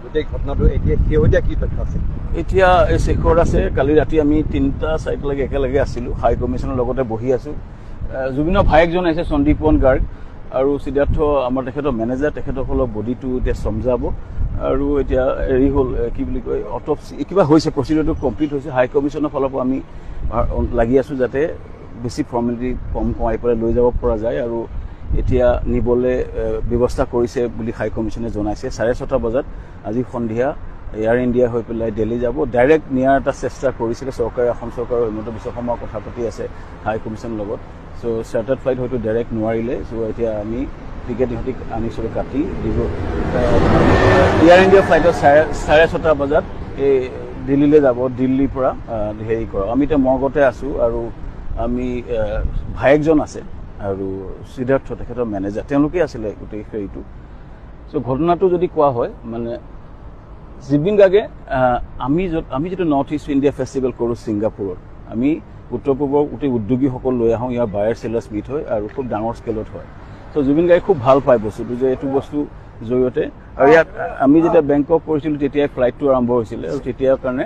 গোটেই ঘটনাটো এতিয়া শেহতীয়া কি তথ্য আছে? এতিয়া এই শেষৰ আছে। কালি ৰাতি আমি 3টা-4টালৈকে একেলগে আছিলোঁ, হাই কমিশ্যনৰ লগতে বহি আছোঁ। জুবিনৰ ভায়েকজন আহিছে সন্দীপন গাৰ্গ আৰু সিদ্ধাৰ্থ আমাৰ তেখেতৰ মেনেজাৰ, তেখেতসকলৰ বডিটো এতিয়া চমজাব আৰু এতিয়া হেৰি হ'ল কি বুলি কয় অটপচি কিবা হৈছে, প্ৰচিডিউৰটো কমপ্লিট হৈছে। হাই কমিশ্যনৰ ফালৰ পৰা আমি লাগি আছোঁ যাতে বেছি ফৰ্মেলিটি কম কমাই পেলাই লৈ যাব পৰা যায় আৰু এতিয়া নিবলৈ ব্যৱস্থা কৰিছে বুলি হাই কমিশ্যনে জনাইছে। 6:30 বজাত আজি সন্ধিয়া এয়াৰ ইণ্ডিয়া হৈ পেলাই দিল্লী যাব। ডাইৰেক্ট নিয়াৰ এটা চেষ্টা কৰিছিলে চৰকাৰে, অসম চৰকাৰৰ হিমন্ত বিশ্ব শৰ্মাৰ কথা পাতি আছে হাই কমিশ্যনৰ লগত। চ' চাৰ্টাৰ্ড ফ্লাইট হয়তো ডাইৰেক্ট নোৱাৰিলে। চ' এতিয়া আমি টিকেট ইহঁতি আনি চবে কাটি দিব। এয়াৰ ইণ্ডিয়া ফ্লাইটত 6:30 বজাত এই দিল্লীলৈ যাব, দিল্লীৰ পৰা হেৰি কৰা। আমি এতিয়া মৰ্গতে আছোঁ আৰু আমি ভায়েকজন আছে আৰু সিদ্ধাৰ্থ তেখেতৰ মেনেজাৰ, তেওঁলোকে আছিলে গোটেই হেৰিটো। চ' ঘটনাটো যদি কোৱা হয় মানে জুবিন গাৰ্গে আমি যিটো নৰ্থ ইষ্ট ইণ্ডিয়া ফেষ্টিভেল কৰোঁ ছিংগাপুৰত, আমি উত্তৰ পূৰ্বৰ গোটেই উদ্যোগীসকল লৈ আহোঁ। ইয়াৰ বায়াৰ চেলাৰ্ছ মিট হয় আৰু খুব ডাঙৰ স্কেলত হয়। চ' জুবিন গাৰ্গে খুব ভাল পায় বস্তুটো, যে এইটো বস্তু জৰিয়তে। আৰু ইয়াত আমি যেতিয়া বেংকক কৰিছিলোঁ তেতিয়াই ফ্লাইটটো আৰম্ভ হৈছিলে আৰু তেতিয়াৰ কাৰণে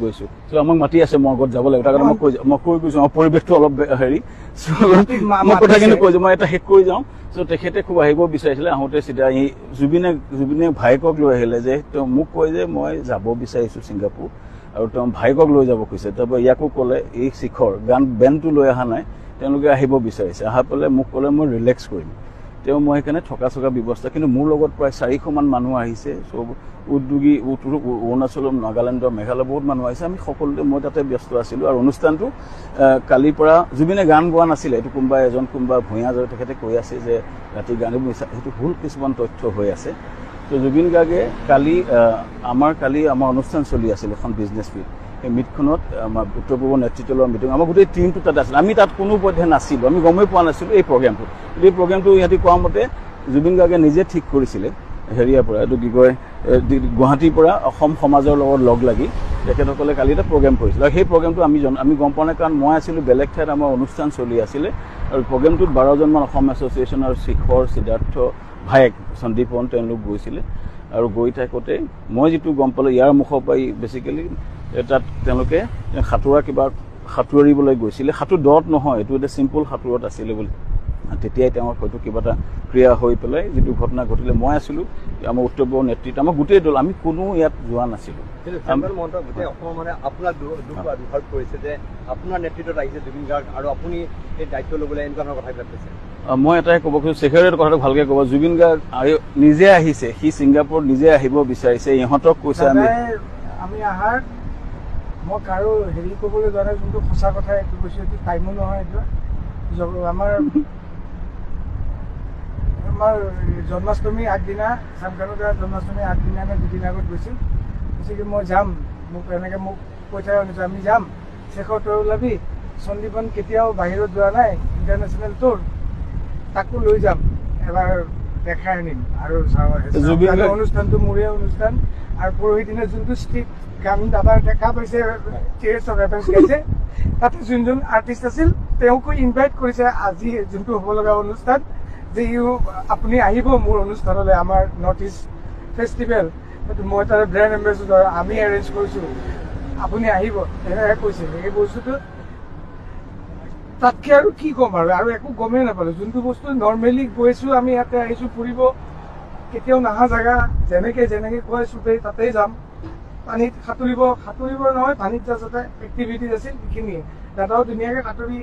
গৈছোঁ। চ' আমাক মাতি আছে মৰ্গত যাব লাগিব। তাৰ কাৰণে মই কৈ গৈছোঁ আমাৰ পৰিৱেশটো অলপ হেৰি। মই কথাখিনি কৈছোঁ, মই এটা শেষ কৰি যাওঁ। চ' তেখেতে খুব আহিব বিচাৰিছিলে। আহোঁতে চিধা আহি জুবিনে ভায়েকক লৈ আহিলে, যে তেওঁ মোক কয় যে মই যাব বিচাৰিছোঁ ছিংগাপুৰ আৰু তেওঁ ভায়েকক লৈ যাব খুজিছে। তাৰপৰা ইয়াকো ক'লে এই শিখৰ বেণ্ডটো লৈ অহা নাই, তেওঁলোকে আহিব বিচাৰিছে। আহা পেলাই মোক ক'লে মই ৰিলেক্স কৰিম। মই সেইকাৰণে থকা চকা ব্যৱস্থা, কিন্তু মোৰ লগত প্ৰায় 400মান মানুহ আহিছে। চব উদ্যোগী, অৰুণাচলৰ, নাগালেণ্ডৰ, মেঘালয় বহুত মানুহ আহিছে। আমি সকলোতে মই তাতে ব্যস্ত আছিলোঁ। আৰু অনুষ্ঠানটো কালিৰ পৰা জুবিনে গান গোৱা নাছিলে, এইটো কোনোবা ভূঞা তেখেতে কৈ আছে যে ৰাতি গান মিছা, সেইটো ভুল কিছুমান তথ্য হৈ আছে। তো জুবিন গাৰ্গে কালি আমাৰ অনুষ্ঠান চলি আছিল এখন বিজনেছ মিট। সেই মিটখনত আমাৰ উত্তৰ পূৰ্বৰ নেতৃত্ব লোৱা মিটিং, আমাৰ গোটেই টিমটো তাত আছিল। আমি তাত কোনো পধ্যে নাছিলোঁ, আমি গমেই পোৱা নাছিলোঁ এই প্ৰগ্ৰেমটো। এই প্ৰগ্ৰেমটো ইহঁতি কোৱা মতে জুবিন গাৰ্গে নিজে ঠিক কৰিছিলে হেৰিয়াৰ পৰা, এইটো কি কয় গুৱাহাটীৰ পৰা অসম সমাজৰ লগত লগ লাগি তেখেতসকলে কালি এটা প্ৰগ্ৰেম কৰিছিলে। আৰু সেই প্ৰগ্ৰেমটো আমি গম পোৱা নাই, কাৰণ মই আছিলোঁ বেলেগ ঠাইত, আমাৰ অনুষ্ঠান চলি আছিলে। আৰু প্ৰগ্ৰেমটোত 12জনমান অসম এছ'চিয়েশ্যনৰ শিখৰ, সিদ্ধাৰ্থ, ভায়েক সন্দীপন তেওঁলোক গৈছিলে। আৰু গৈ থাকোঁতে মই যিটো গম পালোঁ, ইয়াৰ মুখৰ পৰাই বেছিকেলি তাত তেওঁলোকে সাঁতুৰিবলৈ গৈছিলে। সাঁতোৰ দত নহয়, এইটো এটা চিম্পুল সাঁতোৰত আছিলে বুলি। তেতিয়াই তেওঁৰ হয়তো কিবা এটা ক্ৰিয়া হৈ পেলাই যিটো ঘটনা ঘটিলে। মই আছিলোঁ, আমাৰ উত্তৰ পূৰ্বৰ নেতৃত্ব, আমাৰ গোটেই দল, আমি কোনো ইয়াত যোৱা নাছিলোঁ। গোটেই অসম মানে আপোনাক দোষাৰোপ কৰিছে যে আপোনাৰ নেতৃত্বত আহিছে জুবিন গাৰ্গ আৰু আপুনি এই দায়িত্ব ল'বলৈ এনেকুৱা ধৰণৰ কথাবিলাক কৈছে। মই এটাই ক'ব খুজিছোঁ, শেখৰে কথাটো ভালকৈ ক'ব। জুবিন গাৰ্গ নিজে আহিছে, সি ছিংগাপুৰত নিজে আহিব বিচাৰিছে। ইহঁতক কৈছে আমি আহাৰ, মই কাৰো হেৰি ক'বলৈ যোৱা নাই, যোনটো সঁচা কথা এইটো কৈছোঁ। এইটো টাইমো নহয়, এইটো আমাৰ জন্মাষ্টমী আগদিনা, চামখানত জন্মাষ্টমী আগদিনা নে 2 দিন আগত গৈছিল। কৈছে কি মই যাম, মোক এনেকৈ মোক কৈ থকা শুনিছোঁ, আমি যাম, শেষৰ তই ওলাবি, সন্দীপন কেতিয়াও বাহিৰত যোৱা নাই ইণ্টাৰনেশ্যনেল টুৰ, তাকো লৈ যাম, এবাৰ দেখাই আনিম। আৰু অনুষ্ঠানটো মোৰে অনুষ্ঠান। আৰু পৰহি দিনা যোনটো ষ্ট্ৰীট গান দাদাৰ দেখা পাইছে, টিয়াৰ্ছ অফ হেভেন গাইছে, তাতে যোনজন আৰ্টিষ্ট আছিল তেওঁকো ইনভাইট কৰিছে আজি যোনটো হ'ব লগা অনুষ্ঠান, যে আপুনি আহিব মোৰ অনুষ্ঠানলৈ, আমাৰ নৰ্থ ইষ্ট ফেষ্টিভেল, মই তাৰ ব্ৰেণ্ড এম্বেচেডৰ, আমি এৰেঞ্জ কৰিছোঁ, আপুনি আহিব, এনেকৈ কৈছে। এই বস্তুটো তাতকৈ আৰু কি ক'ম, আৰু একো গমেই নাপালোঁ। যোনটো বস্তু নৰ্মেলি গৈছোঁ, আমি ইয়াতে আহিছোঁ ফুৰিব, কেতিয়াও নাহা জেগা, যেনেকৈ কয় চবেই তাতেই যাম। পানীত সাঁতুৰিব নহয়, পানীত যাতে এক্টিভিটিজ আছিল সেইখিনিয়ে। দাদাও ধুনীয়াকৈ সাঁতুৰি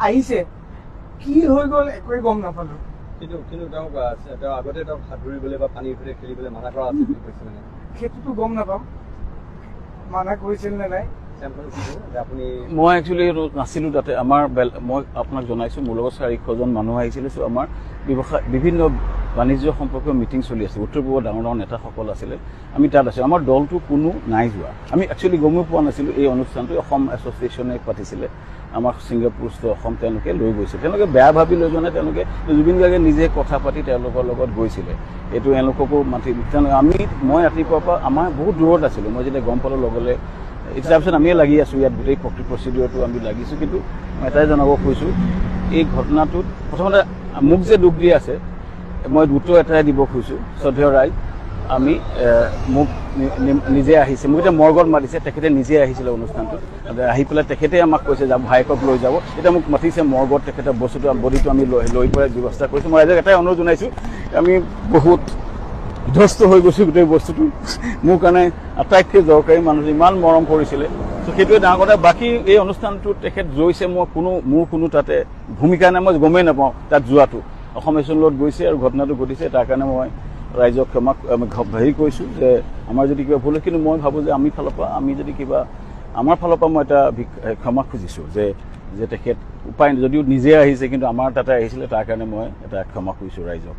আহিছে, কি হৈ গ'ল একোৱে গম নাপালোঁ। কিন্তু তেওঁ আগতে তেওঁক সাঁতুৰিবলৈ বা পানীৰ ভিতৰত খেলিবলৈ মানা কৰা আছিল বুলি কৈছে মানে। সেইটোতো গম নাপাম, মানা কৰিছিল নে নাই। মই একচুৱেলি নাছিলোঁ তাতে। মই আপোনাক জনাইছোঁ, মোৰ লগত 400জন মানুহ আহিছিলে। চ' আমাৰ বিভিন্ন বাণিজ্য সম্পৰ্কীয় মিটিং চলি আছিল, উত্তৰ পূৰ্বৰ ডাঙৰ নেতাসকল আছিলে, আমি তাত আছিলোঁ। আমাৰ দলটো কোনো নাই যোৱা, আমি একচুৱেলি গমেই পোৱা নাছিলোঁ এই অনুষ্ঠানটো অসম এছ'চিয়েশ্যনে পাতিছিলে। আমাৰ ছিংগাপুৰস্থ অসম তেওঁলোকে লৈ গৈছিল, তেওঁলোকে বেয়া ভাবি লৈ যোৱা নাই, তেওঁলোকে জুবিন গাৰ্গে নিজে কথা পাতি তেওঁলোকৰ লগত গৈছিলে। এইটো এওঁলোককো মাতি, মই ৰাতিপুৱাৰ পৰা আমাৰ বহুত দূৰত আছিলোঁ। মই যেতিয়া গম পালোঁ লগে তাৰপিছত আমিয়ে লাগি আছোঁ ইয়াত, গোটেই প্ৰচিডিউৰটো আমি লাগিছোঁ। কিন্তু মই এটাই জনাব খুজিছোঁ, এই ঘটনাটোত প্ৰথমতে মোক যে দুখ দি আছে, মই দ্ৰুত এটাই দিব খুজিছোঁ, শ্ৰদ্ধেয় ৰাইজ, আমি মোক নিজে আহিছে, মোক এতিয়া মৰ্গত মাতিছে, তেখেতে নিজে আহিছিলে অনুষ্ঠানটোত, আহি পেলাই তেখেতে আমাক কৈছে যে ভায়েকক লৈ যাব, এতিয়া মোক মাতিছে মৰ্গত, তেখেতে বস্তুটো বডিটো আমি লৈ পেলাই ব্যৱস্থা কৰিছোঁ। মই ৰাইজক এটাই অনুৰোধ জনাইছোঁ, আমি বহুত বিধ্বস্ত হৈ গৈছোঁ গোটেই বস্তুটো, মোৰ কাৰণে আটাইতকৈ দৰকাৰী মানুহ ইমান মৰম কৰিছিলে, ত' সেইটোৱে ডাঙৰ কথা। বাকী এই অনুষ্ঠানটোত তেখেত গৈছে, মোৰ কোনো তাতে ভূমিকা নাই, মই গমেই নাপাওঁ তাত যোৱাটো। অসম এছ'চিয়েশ্যনৰ লগত গৈছে আৰু ঘটনাটো ঘটিছে, তাৰ কাৰণে মই ৰাইজক হেৰি কৰিছোঁ যে আমাৰ যদি কিবা ভুল হয়, কিন্তু মই ভাবোঁ যে আমি যদি কিবা আমাৰ ফালৰ পৰা মই এটা ক্ষমা খুজিছোঁ যে তেখেত উপায় যদিও নিজে আহিছে, কিন্তু আমাৰ তাতে আহিছিলে, তাৰ কাৰণে মই এটা ক্ষমা খুজিছোঁ ৰাইজক।